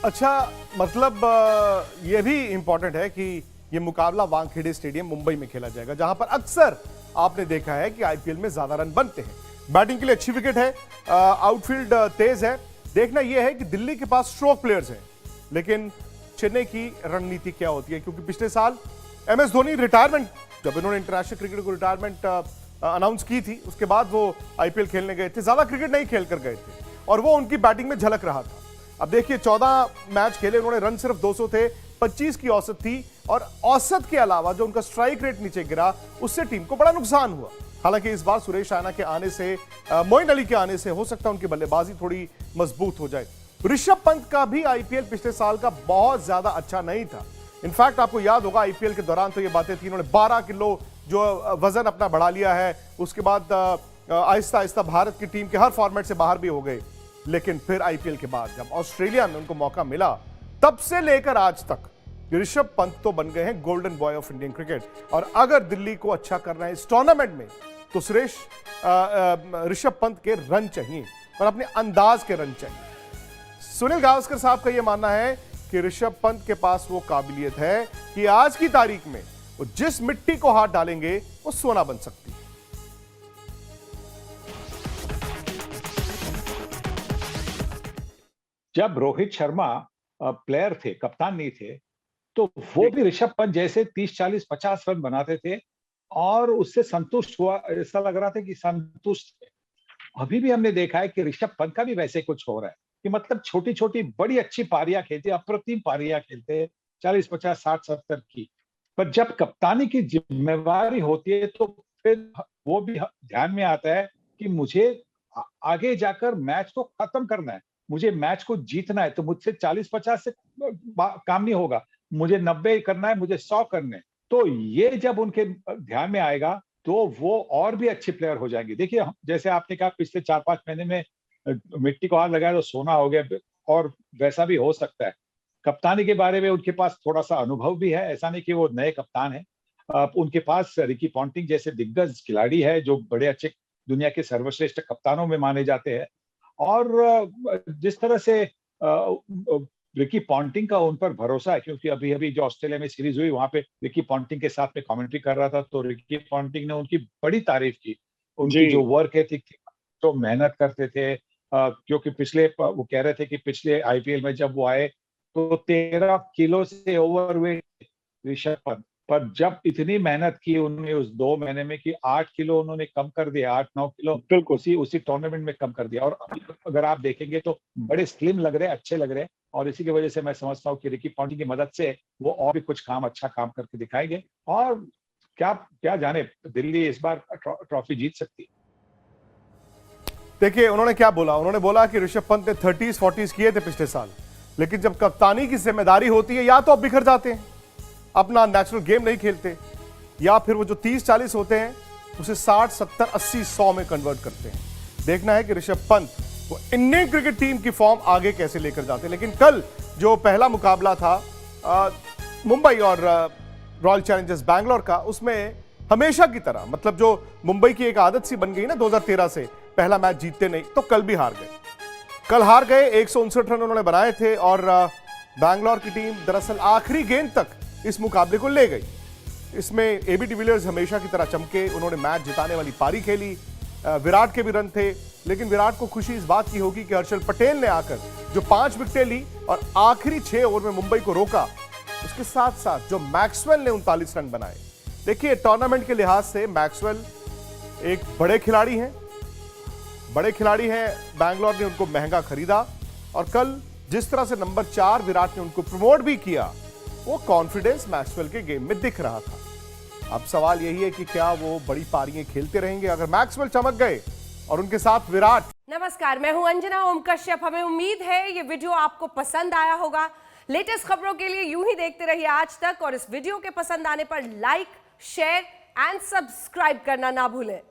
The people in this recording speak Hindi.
अच्छा, मतलब ये भी इंपॉर्टेंट है कि ये मुकाबला वानखेड़े स्टेडियम मुंबई में खेला जाएगा, जहां पर अक्सर आपने देखा है कि आईपीएल में ज्यादा रन बनते हैं। बैटिंग के लिए अच्छी विकेट है, आउटफील्ड तेज है। देखना यह है कि दिल्ली के पास स्ट्रोक प्लेयर्स हैं, लेकिन चेन्नई की रणनीति क्या होती है, क्योंकि पिछले साल एमएस धोनी रिटायरमेंट, जब इन्होंने इंटरनेशनल क्रिकेट को रिटायरमेंट अनाउंस की थी, उसके बाद वो आईपीएल खेलने गए थे। ज्यादा क्रिकेट नहीं खेल कर गए थे और वो उनकी बैटिंग में झलक रहा था। अब देखिए, 14 मैच खेले उन्होंने, रन सिर्फ 200 थे, 25 की औसत थी, और औसत के अलावा जो उनका स्ट्राइक रेट नीचे गिरा, उससे टीम को बड़ा नुकसान हुआ। हालांकि इस बार सुरेश रैना के आने से, मोइन अली के आने से हो सकता है उनकी बल्लेबाजी थोड़ी मजबूत हो जाए। ऋषभ पंत का भी आईपीएल पिछले साल का बहुत ज्यादा अच्छा नहीं था। इनफैक्ट आपको याद होगा आईपीएल के दौरान तो ये बातें थी, इन्होंने 12 किलो जो वजन अपना बढ़ा लिया है। उसके बाद आहिस्ता आहिस्ता भारत की टीम के हर फॉर्मेट से बाहर भी हो गए। लेकिन फिर आईपीएल के बाद जब ऑस्ट्रेलिया में उनको मौका मिला, तब से लेकर आज तक ऋषभ पंत तो बन गए हैं golden boy of Indian cricket. और अगर दिल्ली को अच्छा करना है इस टूर्नामेंट में, तो ऋषभ पंत के रन चाहिए और अपने अंदाज के रन चाहिए। सुनील गावस्कर साहब का यह मानना है कि ऋषभ पंत के पास वो काबिलियत है कि आज की तारीख में वो जिस मिट्टी को हाथ डालेंगे वो सोना बन सकती है। जब रोहित शर्मा प्लेयर थे, कप्तान नहीं थे, तो वो भी ऋषभ पंत जैसे 30, 40, 50 रन बनाते थे और उससे संतुष्ट हुआ, ऐसा लग रहा था कि संतुष्ट थे। अभी भी हमने देखा है कि ऋषभ पंत का भी वैसे कुछ हो रहा है कि मतलब छोटी छोटी बड़ी अच्छी पारियां खेलते, अप्रतिम पारियां खेलते, 40, 50, 60, 70 की। पर जब कप्तानी की जिम्मेवारी होती है तो फिर वो भी ध्यान में आता है कि मुझे आगे जाकर मैच को खत्म करना है, मुझे मैच को जीतना है, तो मुझसे 40-50 से काम नहीं होगा, मुझे 90 करना है, मुझे 100 करने। तो ये जब उनके ध्यान में आएगा तो वो और भी अच्छे प्लेयर हो जाएंगे। देखिए, जैसे आपने कहा पिछले 4-5 महीने में मिट्टी को हाथ लगाया तो सोना हो गया, और वैसा भी हो सकता है। कप्तानी के बारे में उनके पास थोड़ा सा अनुभव भी है, ऐसा नहीं कि वो नए कप्तान है। उनके पास रिकी पॉन्टिंग जैसे दिग्गज खिलाड़ी है जो बड़े अच्छे, दुनिया के सर्वश्रेष्ठ कप्तानों में माने जाते हैं। और जिस तरह से रिकी पॉन्टिंग का उन पर भरोसा है, क्योंकि अभी अभी जो ऑस्ट्रेलिया में सीरीज हुई वहां पे रिकी पॉन्टिंग के साथ में कमेंट्री कर रहा था, तो रिकी पॉन्टिंग ने उनकी बड़ी तारीफ की, उनकी जो वर्क एथिक थी, तो मेहनत करते थे। क्योंकि वो कह रहे थे कि पिछले आईपीएल में जब वो आए तो 13 किलो से ओवरवेट ऋषभ पंत, पर जब इतनी मेहनत की उन्होंने उस 2 महीने में कि 8 किलो उन्होंने कम कर दिया, 8-9 किलो उसी टूर्नामेंट में कम कर दिया। और अगर आप देखेंगे तो बड़े स्लिम लग रहे हैं, अच्छे लग रहे हैं, और इसी की वजह से मैं समझता हूँ कि रिकी पॉन्टिंग की मदद से वो और भी कुछ अच्छा काम करके दिखाएंगे। और क्या क्या जाने, दिल्ली इस बार ट्रॉफी जीत सकती है। देखिए, उन्होंने क्या बोला, उन्होंने बोला कि ऋषभ पंत ने 30s 40s किए थे पिछले साल, लेकिन जब कप्तानी की जिम्मेदारी होती है, या तो अब बिखर जाते हैं, अपना नेचुरल गेम नहीं खेलते, या फिर वो जो 30-40 होते हैं उसे 60, 70, 80, 100 में कन्वर्ट करते हैं। देखना है कि ऋषभ पंत वो इंडियन क्रिकेट टीम की फॉर्म आगे कैसे लेकर जाते हैं। लेकिन कल जो पहला मुकाबला था मुंबई और रॉयल चैलेंजर्स बैंगलोर का, उसमें हमेशा की तरह, मतलब जो मुंबई की एक आदत सी बन गई ना 2013 से, पहला मैच जीतते नहीं, तो कल भी हार गए। कल हार गए, 159 रन उन्होंने बनाए थे, और बैंगलोर की टीम दरअसल आखिरी गेंद तक इस मुकाबले को ले गई। इसमें एबी डिविलियर्स हमेशा की तरह चमके, उन्होंने मैच जिताने वाली पारी खेली। विराट के भी रन थे, लेकिन विराट को खुशी इस बात की होगी कि हर्षल पटेल ने आकर जो 5 विकेटें ली और आखिरी 6 ओवर में मुंबई को रोका, उसके साथ साथ जो मैक्सवेल ने 39 रन बनाए। देखिए, टूर्नामेंट के लिहाज से मैक्सवेल एक बड़े खिलाड़ी हैं, बैंगलोर ने उनको महंगा खरीदा, और कल जिस तरह से नंबर 4 विराट ने उनको प्रमोट भी किया, वो कॉन्फिडेंस मैक्सवेल के गेम में दिख रहा था। अब सवाल यही है कि क्या वो बड़ी पारियां खेलते रहेंगे अगर मैक्सवेल चमक गए और उनके साथ विराट। नमस्कार, मैं हूं अंजना ओम कश्यप। हमें उम्मीद है ये वीडियो आपको पसंद आया होगा। लेटेस्ट खबरों के लिए यूं ही देखते रहिए आज तक, और इस वीडियो के पसंद आने पर लाइक, शेयर एंड सब्सक्राइब करना ना भूलें।